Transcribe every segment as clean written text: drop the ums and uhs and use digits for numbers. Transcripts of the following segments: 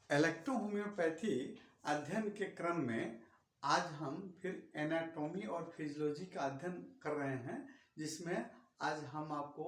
Electrohomoeopathy अध्ययन के क्रम में आज हम फिर एनाटॉमी और फिजियोलॉजी का अध्ययन कर रहे हैं, जिसमें आज हम आपको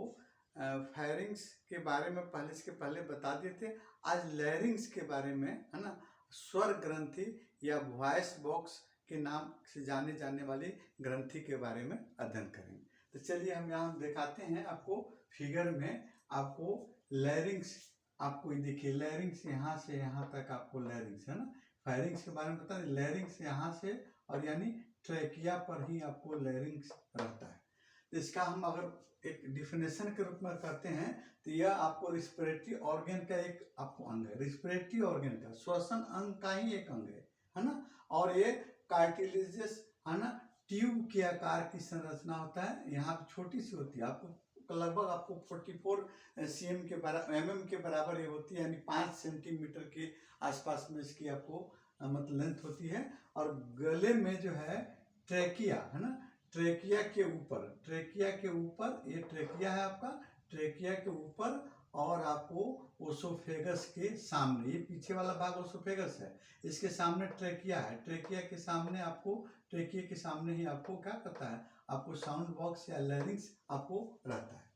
फायरिंग्स के बारे में इसके पहले बता दिए थे। आज लैरिंग्स के बारे में, है ना, स्वर ग्रंथि या वॉइस बॉक्स के नाम से जाने जाने वाली ग्रंथि के बारे में अध्ययन करेंगे। तो चलिए हम यहाँ दिखाते हैं आपको फिगर में। आपको लैरिंग्स, आपको ये देखिए लैरिंग्स यहाँ से यहाँ तक आपको लैरिंग्स, है ना, फायरिंग्स के बारे में बता दें। लैरिंग्स यहाँ से और यानी ट्रैकिया पर ही आपको लैरिंग्स रहता है। तो इसका हम अगर एक डिफिनेशन के रूप में करते हैं तो यह आपको रिस्पिरेटरी ऑर्गन का एक आपको अंग है। रिस्पिरेटरी ऑर्गन का, श्वसन अंग का ही एक अंग है ना। और ये कार्टिलेजस, है ना, ट्यूब के आकार की संरचना होता है। यहाँ पे छोटी सी होती है, आपको लगभग आपको 44 cm के बराबर, mm के बराबर ये होती है, यानी 5 सेंटीमीटर के आसपास में इसकी आपको मतलब लेंथ होती है। और गले में जो है ट्रेकिया, है ना, ट्रेकिया के ऊपर, ट्रेकिया के ऊपर, ये ट्रेकिया है आपका, ट्रेकिया के ऊपर और आपको ओसोफेगस के सामने, ये पीछे वाला भाग ओसोफेगस है, इसके सामने ट्रेकिया है। ट्रेकिया के सामने आपको, ट्रेकिया के सामने ही आपको क्या करता है, आपको साउंड बॉक्स या लैरिंग्स आपको रहता है।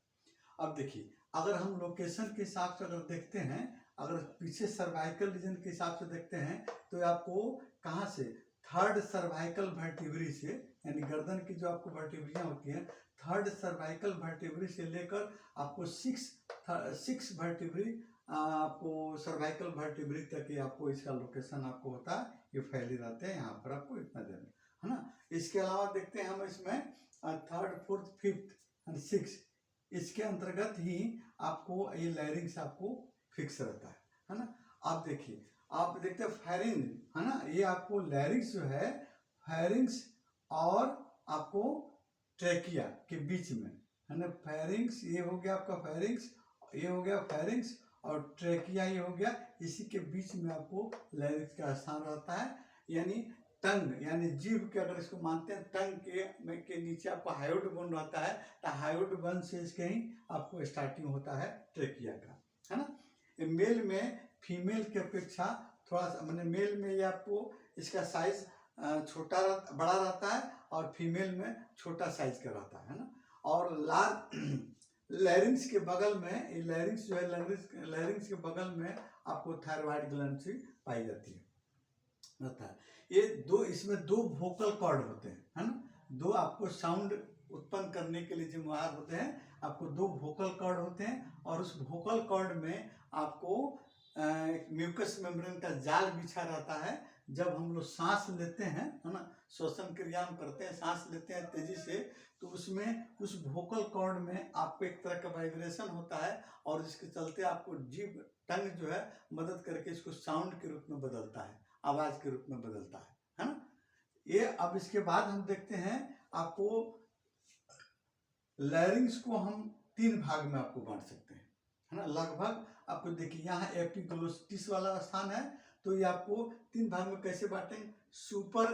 अब देखिए, अगर हम लोकेशन के हिसाब से अगर देखते हैं, अगर पीछे सर्वाइकल रीजन के हिसाब से देखते हैं तो आपको कहाँ से, थर्ड सर्वाइकल वर्टिब्री से, यानी गर्दन की जो आपको वर्टिब्रियाँ होती हैं, थर्ड सर्वाइकल वर्टिब्री से लेकर आपको सिक्स वर्टिब्री, आपको सर्वाइकल वर्टिब्री तक ही आपको इसका लोकेशन आपको होता है। ये फैले रहते हैं यहाँ पर, आपको इतना देना, है ना। इसके अलावा देखते हैं हम इसमें third, fourth, fifth and six, इसके अंतर्गत ही आपको ये लैरिंग्स आपको फिक्स रहता है ना। आप देखिए, आप देखते हैं फायरिंग, है ना, ये आपको लैरिंग्स जो है, फायरिंग्स और आपको ट्रेकिया के बीच में, है ना, फायरिंग्स ये हो गया आपका फायरिंग्स, ये हो गया फायरिंग्स और ट्रेकिया ये हो गया, इसी के बीच में आपको लैरिंग्स का स्थान रहता है। यानी टंग, यानी जीभ के, अगर इसको मानते हैं, टंग के नीचे आपको हायोइड बोन रहता है, तो हायोइड बोन से इसके ही आपको स्टार्टिंग होता है ट्रेकिया का, है ना। मेल में फीमेल की अपेक्षा थोड़ा सा, मैंने मेल में ये आपको इसका साइज छोटा बड़ा रहता है और फीमेल में छोटा साइज का रहता है ना। और लैरिंग्स के बगल में, ये लैरिंग्स जो है, लैरिंग्स के बगल में आपको थायराइड ग्लैंड पाई जाती है, रहता है। ये दो, इसमें दो वोकल कॉर्ड होते हैं, है ना, दो आपको साउंड उत्पन्न करने के लिए जिम्मेदार होते हैं। आपको दो वोकल कॉर्ड होते हैं और उस वोकल कॉर्ड में आपको एक म्यूकस मेम्ब्रेन का जाल बिछा रहता है। जब हम लोग सांस लेते हैं, है ना, श्वसन क्रिया हम करते हैं, सांस लेते हैं तेजी से, तो उसमें उस वोकल कॉर्ड में आपको एक तरह का वाइब्रेशन होता है और जिसके चलते आपको जीभ, टंग जो है, मदद करके इसको साउंड के रूप में बदलता है, आवाज के रूप में बदलता है ना। ये अब इसके बाद हम देखते हैं, आपको लैरिंग्स को हम 3 भाग में आपको बांट सकते हैं, है ना। लगभग आपको देखिए यहाँ एपिग्लोटिस वाला स्थान है, तो ये आपको 3 भाग में कैसे बांटेंगे, सुपर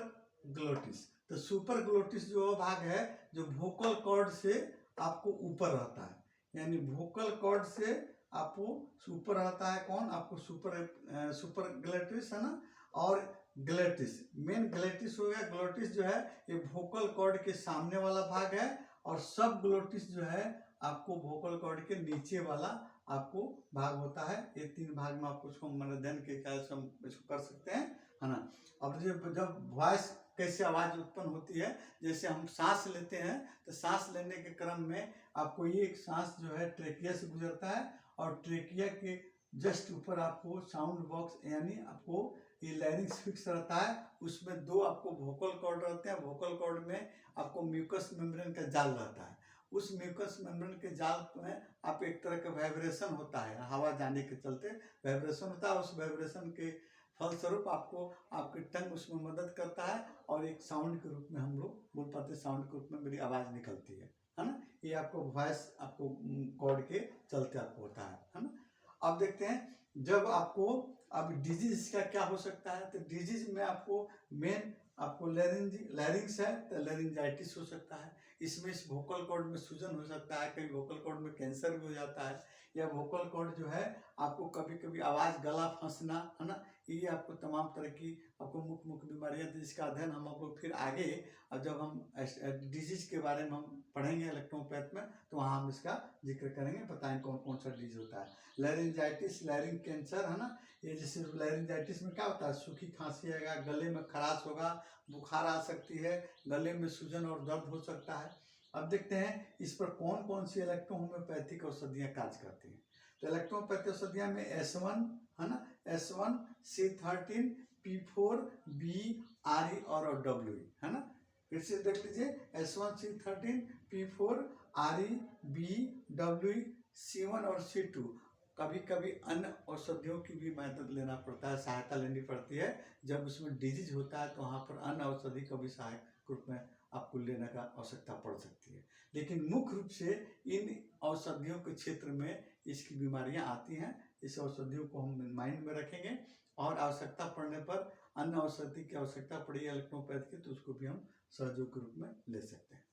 ग्लोटिस। तो सुपर ग्लोटिस जो भाग है, जो वोकल कॉर्ड से आपको ऊपर रहता है, यानी वोकल कॉर्ड से आपको ऊपर रहता है, कौन, आपको सुपर ग्लोटिस, है ना। और ग्लेटिस, मेन ग्लेटिस हो गया। ग्लोटिस जो है ये वोकल कॉर्ड के सामने वाला भाग है, और सब ग्लोटिस जो है आपको वोकल कॉर्ड के नीचे वाला आपको भाग होता है। ये 3 भाग में आपको इसको मनोदन के ख्याल से हम इसको कर सकते हैं, है ना। अब जब वॉइस कैसे आवाज उत्पन्न होती है, जैसे हम सांस लेते हैं, तो सांस लेने के क्रम में आपको ये एक सांस जो है ट्रेकिया से गुजरता है और ट्रेकिया के जस्ट ऊपर आपको साउंड बॉक्स, यानी आपको ये लैरिंग्स फिक्स रहता है। उसमें 2 आपको वोकल कॉर्ड रहते हैं, वोकल कॉर्ड में आपको म्यूकस मेम्ब्रेन का जाल रहता है। उस म्यूकस मेम्ब्रेन के जाल में आप एक तरह का वाइब्रेशन होता है, हवा जाने के चलते वाइब्रेशन होता है। उस वाइब्रेशन के फलस्वरूप आपको आपकी टंग उसमें मदद करता है और एक साउंड के रूप में हम लोग बोल पाते हैं, साउंड के रूप में मेरी आवाज़ निकलती है ना। ये आपको वॉइस आपको कॉर्ड के चलते आपको होता है ना। अब देखते हैं, जब आपको, अब डिजीज का क्या हो सकता है, तो डिजीज में आपको मेन आपको लैरिंग्स है तो लैरिंजाइटिस हो सकता है। इसमें इस वोकल कॉर्ड में सूजन हो सकता है, कई वोकल कॉर्ड में कैंसर भी हो जाता है। या वोकल कॉर्ड जो है आपको कभी कभी आवाज़ गला फंसना, है ना, ये आपको तमाम तरह की आपको मुख्य बीमारियां थी, जिसका अध्ययन हम आपको फिर आगे और जब हम डिजीज के बारे में हम पढ़ेंगे इलेक्ट्रोपैथ में तो वहाँ हम इसका जिक्र करेंगे, बताएंगे कौन कौन सा डिजीज होता है। लैरिंजाइटिस, लैरिंग कैंसर, है ना, ये जैसे लैरिंजाइटिस में क्या होता है, सूखी खांसी आएगा, गले में खराश होगा, बुखार आ सकती है, गले में सूजन और दर्द हो सकता है। अब देखते हैं इस पर कौन कौन सी इलेक्ट्रो होम्योपैथिक औषधियाँ कार्य करती हैं। तो इलेक्ट्रोपैथिक औषधियाँ में S1, है ना, S1, C13, P4, B, RE और WE, है ना। फिर से देख लीजिए, S1, C13, P4, RE, B, WE, C1 और C2। कभी कभी अन्य औषधियों की भी मदद लेना पड़ता है, सहायता लेनी पड़ती है। जब उसमें डिजीज होता है तो वहाँ पर अन्य औषधि का भी सहायक रूप में आपको लेने का आवश्यकता पड़ सकती है। लेकिन मुख्य रूप से इन औषधियों के क्षेत्र में इसकी बीमारियां आती हैं। इस औषधियों को हम माइंड में रखेंगे और आवश्यकता पड़ने पर अन्य औषधि की आवश्यकता पड़ी इलेक्ट्रोपैथ की तो उसको भी हम सहयोग के रूप में ले सकते हैं।